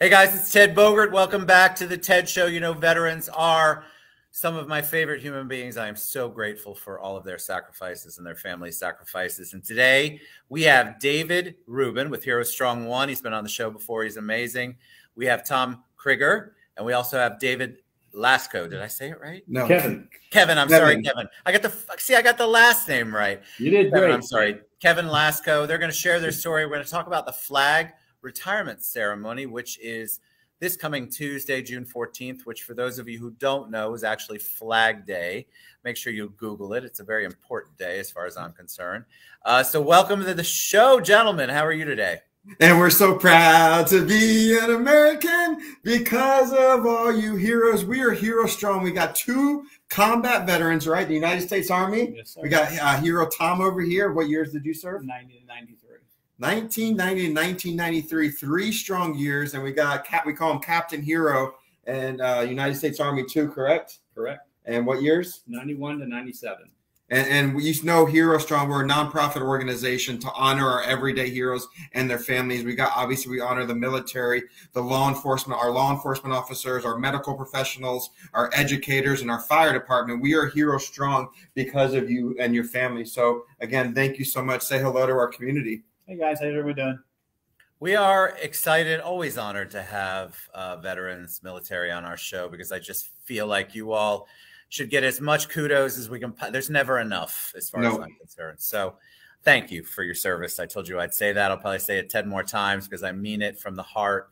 Hey guys, it's Ted Bogert. Welcome back to the Ted Show. You know, veterans are some of my favorite human beings. I am so grateful for all of their sacrifices and their family's sacrifices. And today we have David Rubin with Hero Strong One. He's been on the show before. He's amazing. We have Tom Krieger, and we also have David Laczko. Did I say it right? No, Kevin. Sorry, Kevin. I got the last name right. You did Kevin, great. I'm sorry, Kevin Laczko. They're going to share their story. We're going to talk about the flag retirement ceremony, which is this coming Tuesday, June 14th, which for those of you who don't know is actually Flag Day. Make sure you Google it. It's a very important day as far as I'm concerned. So welcome to the show, gentlemen. How are you today? And we're so proud to be an American because of all you heroes. We are Hero Strong. We got two combat veterans, right? The United States Army. Yes, sir. We got Hero Tom over here. What years did you serve? 90 to 93. 1990 and 1993, 3 strong years. And we got, we call him Captain Hero and United States Army too, correct? Correct. And what years? 91 to 97. And you know, Hero Strong, we're a nonprofit organization to honor our everyday heroes and their families. We honor the military, the law enforcement, our law enforcement officers, our medical professionals, our educators, and our fire department. We are Hero Strong because of you and your family. So again, thank you so much. Say hello to our community. Hey guys, how's everyone doing? We are excited, always honored to have veterans, military on our show, because I just feel like you all should get as much kudos as we can. There's never enough as far as I'm concerned. So thank you for your service. I told you I'd say that. I'll probably say it 10 more times because I mean it from the heart.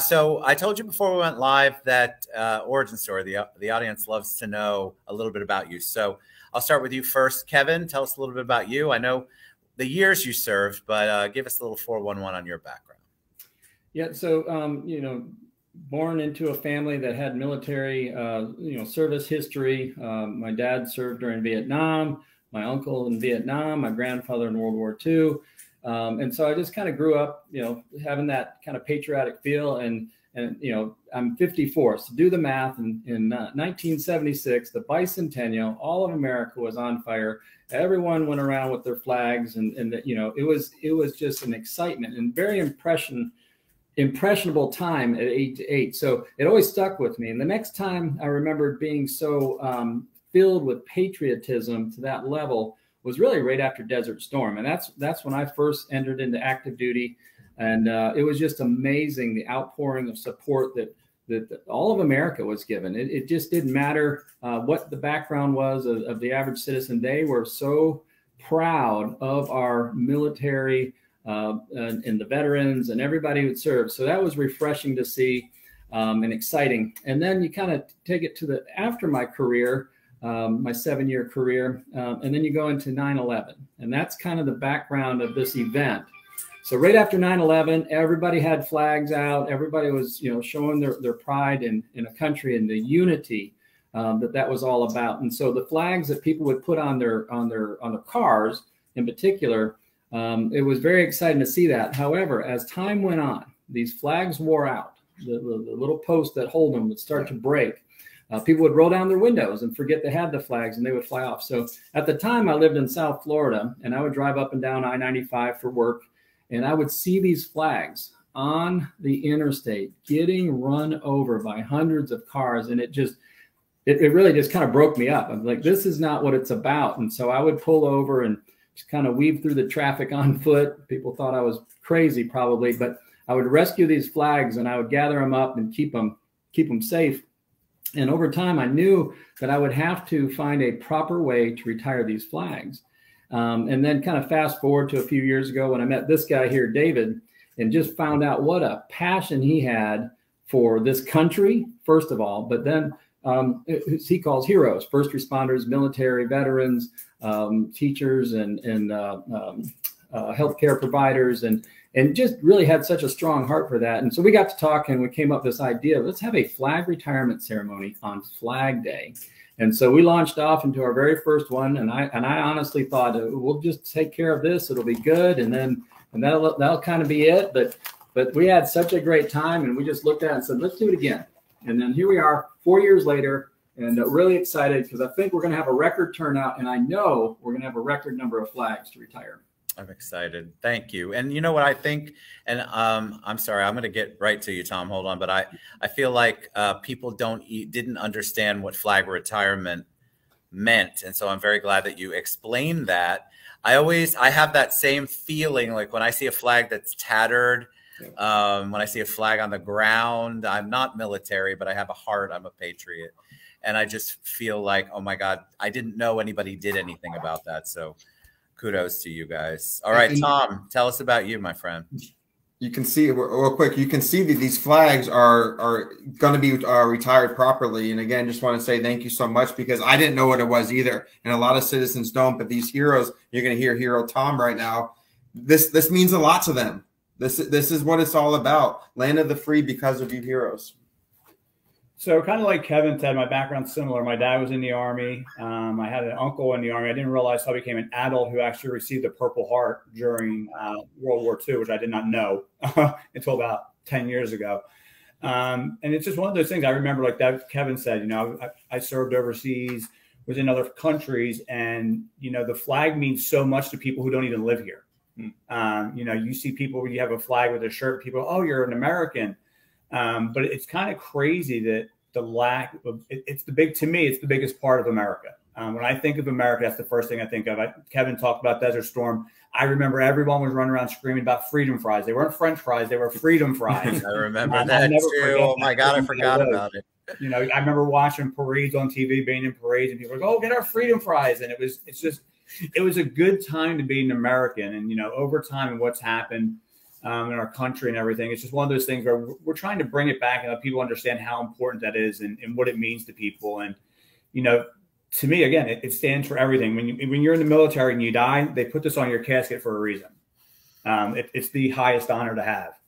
So I told you before we went live that origin story, the audience loves to know a little bit about you. So I'll start with you first. Kevin, tell us a little bit about you. I know the years you served, but give us a little 411 on your background. Yeah, so, you know, born into a family that had military, service history. My dad served during Vietnam, my uncle in Vietnam, my grandfather in World War II. And so I just kind of grew up, you know, having that kind of patriotic feel. And you know, I'm 54, so do the math. In 1976, the bicentennial, all of America was on fire. Everyone went around with their flags, and you know, it was just an excitement and very impressionable time at age 8. So it always stuck with me. And the next time I remembered being so filled with patriotism to that level was really right after Desert Storm. And that's when I first entered into active duty. And it was just amazing, the outpouring of support that all of America was given. It just didn't matter what the background was of the average citizen. They were so proud of our military and the veterans and everybody who served. So that was refreshing to see and exciting. And then you kind of take it to after my career, my 7-year career, and then you go into 9/11. And that's kind of the background of this event. So right after 9/11, everybody had flags out. Everybody was, you know, showing their pride in a country and the unity that was all about. And so the flags that people would put on their cars in particular, it was very exciting to see that. However, as time went on, these flags wore out. The little posts that hold them would start to break. People would roll down their windows and forget they had the flags, and they would fly off. So at the time, I lived in South Florida, and I would drive up and down I-95 for work. And I would see these flags on the interstate getting run over by hundreds of cars. And it really just kind of broke me up. I'm like, this is not what it's about. And so I would pull over and just kind of weave through the traffic on foot. People thought I was crazy probably, but I would rescue these flags and I would gather them up and keep them safe. And over time, I knew that I would have to find a proper way to retire these flags. And then kind of fast forward to a few years ago when I met this guy here, David, and just found out what a passion he had for this country, first of all, but then he calls heroes, first responders, military, veterans, teachers, and healthcare providers, and just really had such a strong heart for that. And so we got to talk and we came up with this idea, let's have a flag retirement ceremony on Flag Day. And so we launched off into our very first one, and I honestly thought we'll just take care of this; it'll be good, and that'll kind of be it. But we had such a great time, and we just looked at it and said, let's do it again. And then here we are, 4 years later, and really excited because I think we're going to have a record turnout, and I know we're going to have a record number of flags to retire. I'm excited. Thank you. And you know what I think, and I'm sorry, I'm going to get right to you, Tom. Hold on. But I feel like people didn't understand what flag retirement meant. And so I'm very glad that you explained that. I have that same feeling, like when I see a flag that's tattered, when I see a flag on the ground. I'm not military, but I have a heart. I'm a patriot. And I just feel like, oh my God, I didn't know anybody did anything about that. So kudos to you guys. All right, Tom, tell us about you, my friend. You can see real quick. You can see that these flags are going to be retired properly. And again, just want to say thank you so much, because I didn't know what it was either, and a lot of citizens don't. But these heroes, you're going to hear Hero Tom right now. This means a lot to them. This is what it's all about. Land of the free because of you heroes. So kind of like Kevin said, my background's similar. My dad was in the Army. I had an uncle in the Army. I didn't realize how I became an adult who actually received the Purple Heart during World War II, which I did not know until about 10 years ago. And it's just one of those things I remember, like that Kevin said, you know, I served overseas, was in other countries, and, you know, the flag means so much to people who don't even live here. You know, you see people where you have a flag with a shirt, people, oh, you're an American. But it's kind of crazy that the lack of to me, it's the biggest part of America. When I think of America, that's the first thing I think of. Kevin talked about Desert Storm. I remember everyone was running around screaming about freedom fries. They weren't French fries. They were freedom fries. I remember that too. Oh my God, I forgot about it. You know, I remember watching parades on TV, being in parades, and people were like, oh, get our freedom fries. And it was a good time to be an American. And, you know, over time and what's happened in our country and everything, it's just one of those things where we're trying to bring it back and let people understand how important that is and what it means to people. And, you know, to me, again, it stands for everything. When you're in the military and you die, they put this on your casket for a reason. It's the highest honor to have.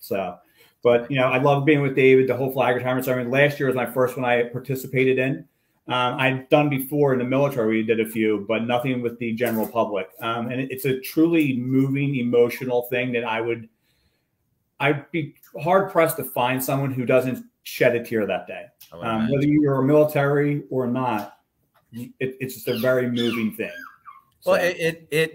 So, but, you know, I love being with David, the whole flag retirement ceremony. Last year was my first one I participated in. I'd done before in the military, we did a few, but nothing with the general public. And it's a truly moving, emotional thing that I'd be hard pressed to find someone who doesn't shed a tear that day. Whether you're a military or not, it's just a very moving thing. So. Well,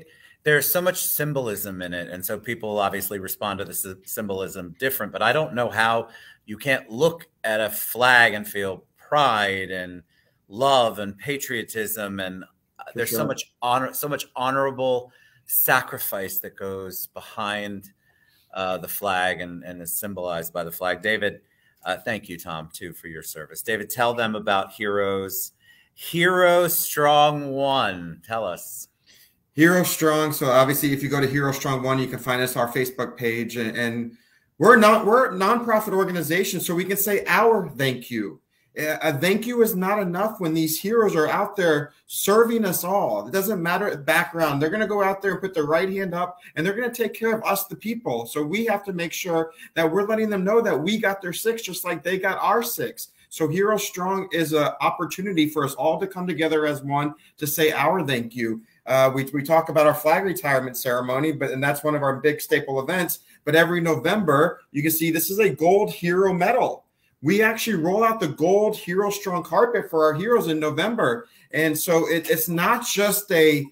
there's so much symbolism in it. And so people obviously respond to the symbolism different, but I don't know how you can't look at a flag and feel pride and love and patriotism. And there's so much honor, so much honorable sacrifice that goes behind the flag and is symbolized by the flag. David, thank you, Tom, too, for your service. David, tell them about Heroes Strong One. Tell us. Hero Strong. So obviously, if you go to Hero Strong One, you can find us on our Facebook page, and we're a nonprofit organization, so we can say our thank you. A thank you is not enough when these heroes are out there serving us all. It doesn't matter the background. They're going to go out there and put their right hand up, and they're going to take care of us, the people. So we have to make sure that we're letting them know that we got their six just like they got our six. So Hero Strong is an opportunity for us all to come together as one to say our thank you. We talk about our flag retirement ceremony, and that's one of our big staple events. But every November, you can see this is a gold hero medal. We actually roll out the gold Hero Strong carpet for our heroes in November. And so it's not just a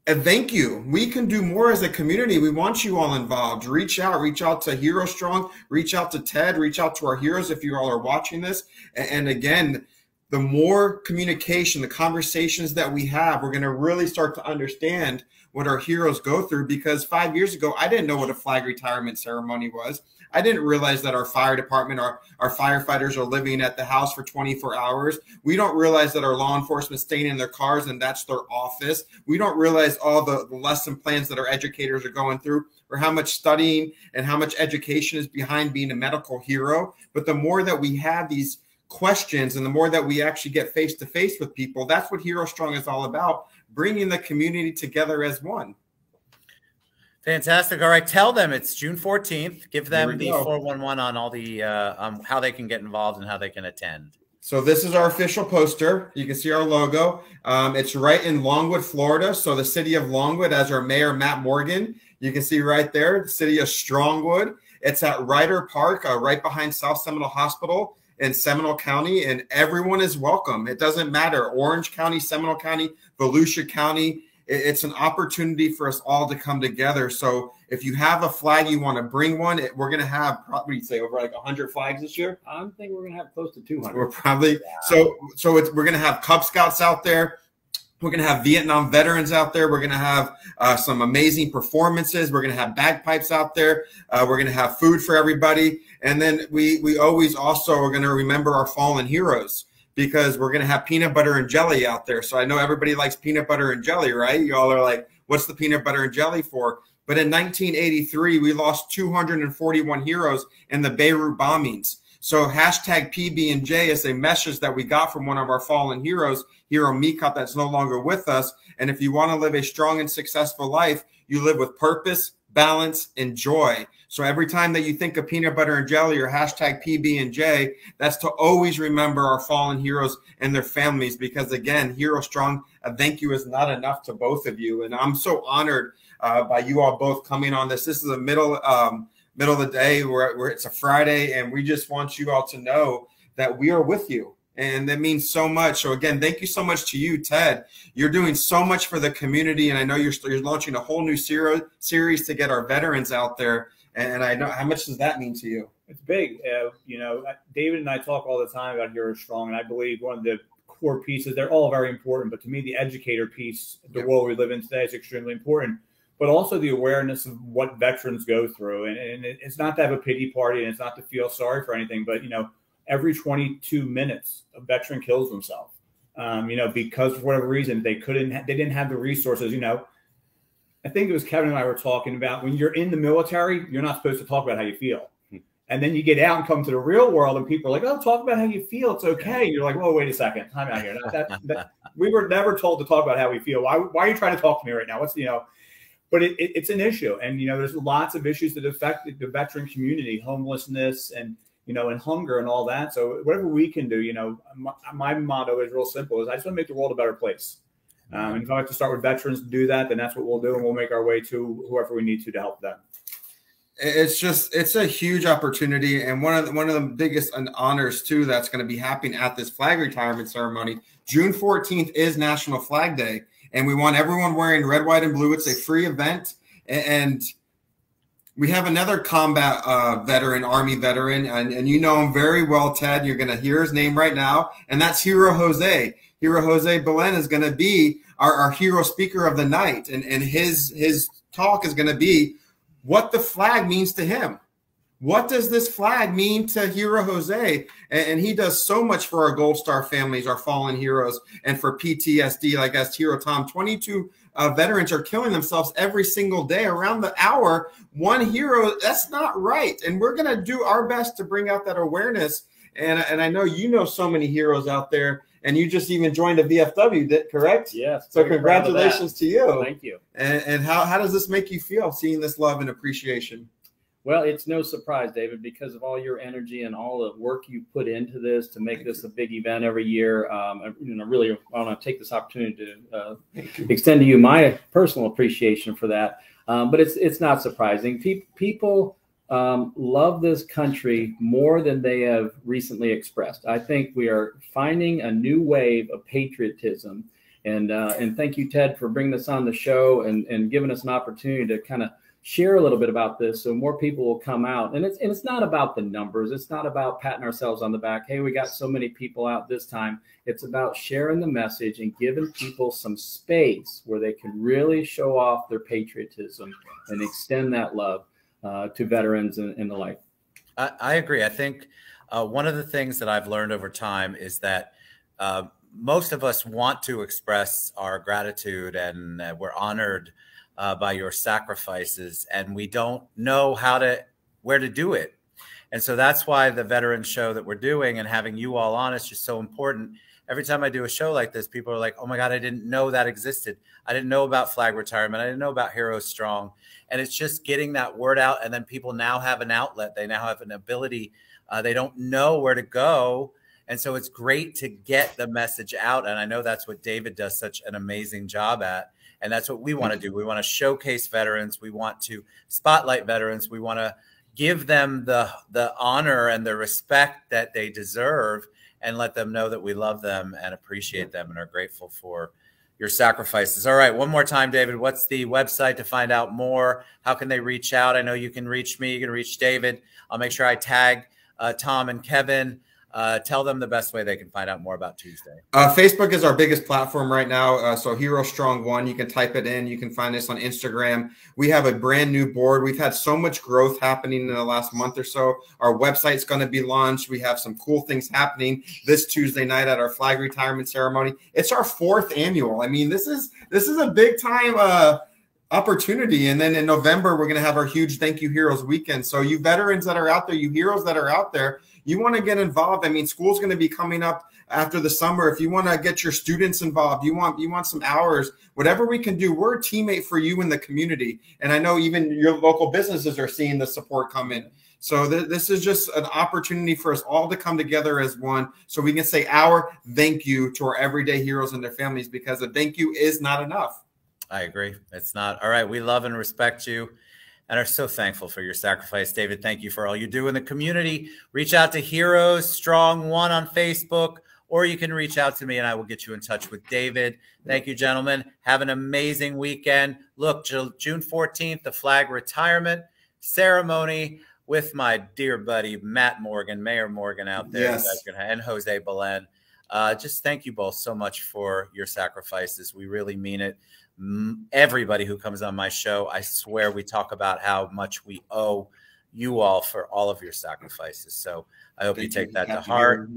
thank you. We can do more as a community. We want you all involved. Reach out to Hero Strong, reach out to Ted, reach out to our heroes if you all are watching this. And again, the more communication, the conversations that we have, we're going to really start to understand what our heroes go through. Because 5 years ago, I didn't know what a flag retirement ceremony was. I didn't realize that our fire department, our firefighters are living at the house for 24 hours. We don't realize that our law enforcement staying in their cars and that's their office. We don't realize all the lesson plans that our educators are going through, or how much studying and how much education is behind being a medical hero. But the more that we have these questions and the more that we actually get face to face with people, that's what Hero Strong is all about, bringing the community together as one. Fantastic. All right. Tell them it's June 14th. Give them the 411 on all the how they can get involved and how they can attend. So this is our official poster. You can see our logo. It's right in Longwood, Florida. So the city of Longwood, as our mayor, Matt Morgan, you can see right there, the city of Strongwood. It's at Ryder Park, right behind South Seminole Hospital in Seminole County, and everyone is welcome. It doesn't matter. Orange County, Seminole County, Volusia County. it's an opportunity for us all to come together. So if you have a flag, you want to bring one, we're going to have probably over like 100 flags this year. I think we're going to have close to 200. We're probably we're going to have Cub Scouts out there. We're going to have Vietnam veterans out there. We're going to have some amazing performances. We're going to have bagpipes out there. We're going to have food for everybody. And then we always also are going to remember our fallen heroes, because we're going to have peanut butter and jelly out there. So I know everybody likes peanut butter and jelly, right? You all are like, what's the peanut butter and jelly for? But in 1983, we lost 241 heroes in the Beirut bombings. So hashtag PB&J is a message that we got from one of our fallen heroes, Hero Mikot, that's no longer with us. And if you want to live a strong and successful life, you live with purpose, balance, and joy. So every time that you think of peanut butter and jelly or hashtag PB&J, that's to always remember our fallen heroes and their families, because again, Hero Strong, a thank you is not enough to both of you. And I'm so honored by you all both coming on this. This is the middle of the day where it's a Friday, and we just want you all to know that we are with you. And that means so much. So again, thank you so much to you, Ted. You're doing so much for the community, and I know you're launching a whole new series to get our veterans out there. And I know, how much does that mean to you? It's big. You know, David and I talk all the time about Hero Strong, and I believe one of the core pieces, they're all very important, but to me, the educator piece, the world we live in today, is extremely important. But also the awareness of what veterans go through. And it's not to have a pity party, and it's not to feel sorry for anything, but, you know, every 22 minutes, a veteran kills himself, you know, because for whatever reason, they didn't have the resources. You know, I think it was Kevin and I were talking about, when you're in the military, you're not supposed to talk about how you feel. And then you get out and come to the real world, and people are like, oh, talk about how you feel. It's okay. And you're like, whoa, wait a second. Time out here. We were never told to talk about how we feel. Why are you trying to talk to me right now? What's, you know, but it's an issue. And, you know, there's lots of issues that affect the veteran community, homelessness and, you know, and hunger and all that. So whatever we can do, you know, my motto is real simple, is I just want to make the world a better place. And if I have to start with veterans to do that, then that's what we'll do. And we'll make our way to whoever we need to help them. It's a huge opportunity. And one of the biggest honors too, that's going to be happening at this flag retirement ceremony. June 14th is National Flag Day. And we want everyone wearing red, white, and blue. It's a free event. And we have another combat veteran, Army veteran, and you know him very well, Ted. You're going to hear his name right now, and that's Hero Jose. Hero Jose Belen is going to be our hero speaker of the night, and his talk is going to be what the flag means to him. What does this flag mean to Hero Jose? And he does so much for our Gold Star families, our fallen heroes, and for PTSD, like as Hero Tom. 22 veterans are killing themselves every single day around the hour. One hero, that's not right. And we're going to do our best to bring out that awareness. And I know you know so many heroes out there, and you just even joined the VFW, correct? Yes. So congratulations to you. Thank you. And how does this make you feel, seeing this love and appreciation? Well, it's no surprise, David, because of all your energy and all the work you put into this to make this a big event every year. You know, really, I want to take this opportunity to extend to you my personal appreciation for that. But it's not surprising. People love this country more than they have recently expressed. I think we are finding a new wave of patriotism. And thank you, Ted, for bringing this on the show and giving us an opportunity to kind of share a little bit about this so more people will come out. And it's not about the numbers. It's not about patting ourselves on the back. Hey, we got so many people out this time. It's about sharing the message and giving people some space where they can really show off their patriotism and extend that love to veterans and the like. I agree. I think one of the things that I've learned over time is that most of us want to express our gratitude, and we're honored by your sacrifices, and we don't know where to do it. And so that's why the veteran show that we're doing and having you all on is just so important. Every time I do a show like this, people are like, oh my God, I didn't know that existed. I didn't know about flag retirement. I didn't know about Hero Strong. And it's just getting that word out. And then people now have an outlet. They now have an ability. They don't know where to go. And so it's great to get the message out. And I know that's what David does such an amazing job at. And that's what we want to do. We want to showcase veterans. We want to spotlight veterans. We want to give them the honor and the respect that they deserve, and let them know that we love them and appreciate them and are grateful for your sacrifices. All right, one more time, David. What's the website to find out more? How can they reach out? I know you can reach me. You can reach David. I'll make sure I tag Tom and Kevin. Tell them the best way they can find out more about Tuesday. Facebook is our biggest platform right now. So Hero Strong 1, you can type it in. You can find us on Instagram. We have a brand new board. We've had so much growth happening in the last month or so. Our website's going to be launched. We have some cool things happening this Tuesday night at our flag retirement ceremony. It's our 4th annual. I mean, this is a big time opportunity. And then in November, we're going to have our huge Thank You Heroes weekend. So you veterans that are out there, you heroes that are out there, you want to get involved. I mean, school's going to be coming up after the summer. If you want to get your students involved, you want some hours, whatever we can do, we're a teammate for you in the community. And I know even your local businesses are seeing the support come in. So this is just an opportunity for us all to come together as one, so we can say our thank you to our everyday heroes and their families, because a thank you is not enough. I agree. It's not. All right. We love and respect you and are so thankful for your sacrifice. David, thank you for all you do in the community. Reach out to Heroes Strong 1 on Facebook, or you can reach out to me and I will get you in touch with David. Thank you, gentlemen. Have an amazing weekend. Look, June 14th, the flag retirement ceremony with my dear buddy, Matt Morgan, Mayor Morgan out there. Yes. And Jose Belen. Just thank you both so much for your sacrifices. We really mean it. Everybody who comes on my show, I swear we talk about how much we owe you all for all of your sacrifices. So I hope you take that to heart.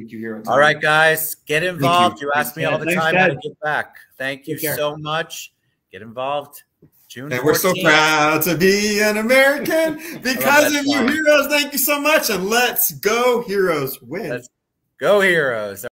All right, guys, get involved. You ask me all the time how to get back. Thank you so much. Get involved. June 14th. And we're so proud to be an American because of you, heroes. Thank you so much. And let's go, Heroes win. Let's go, Heroes.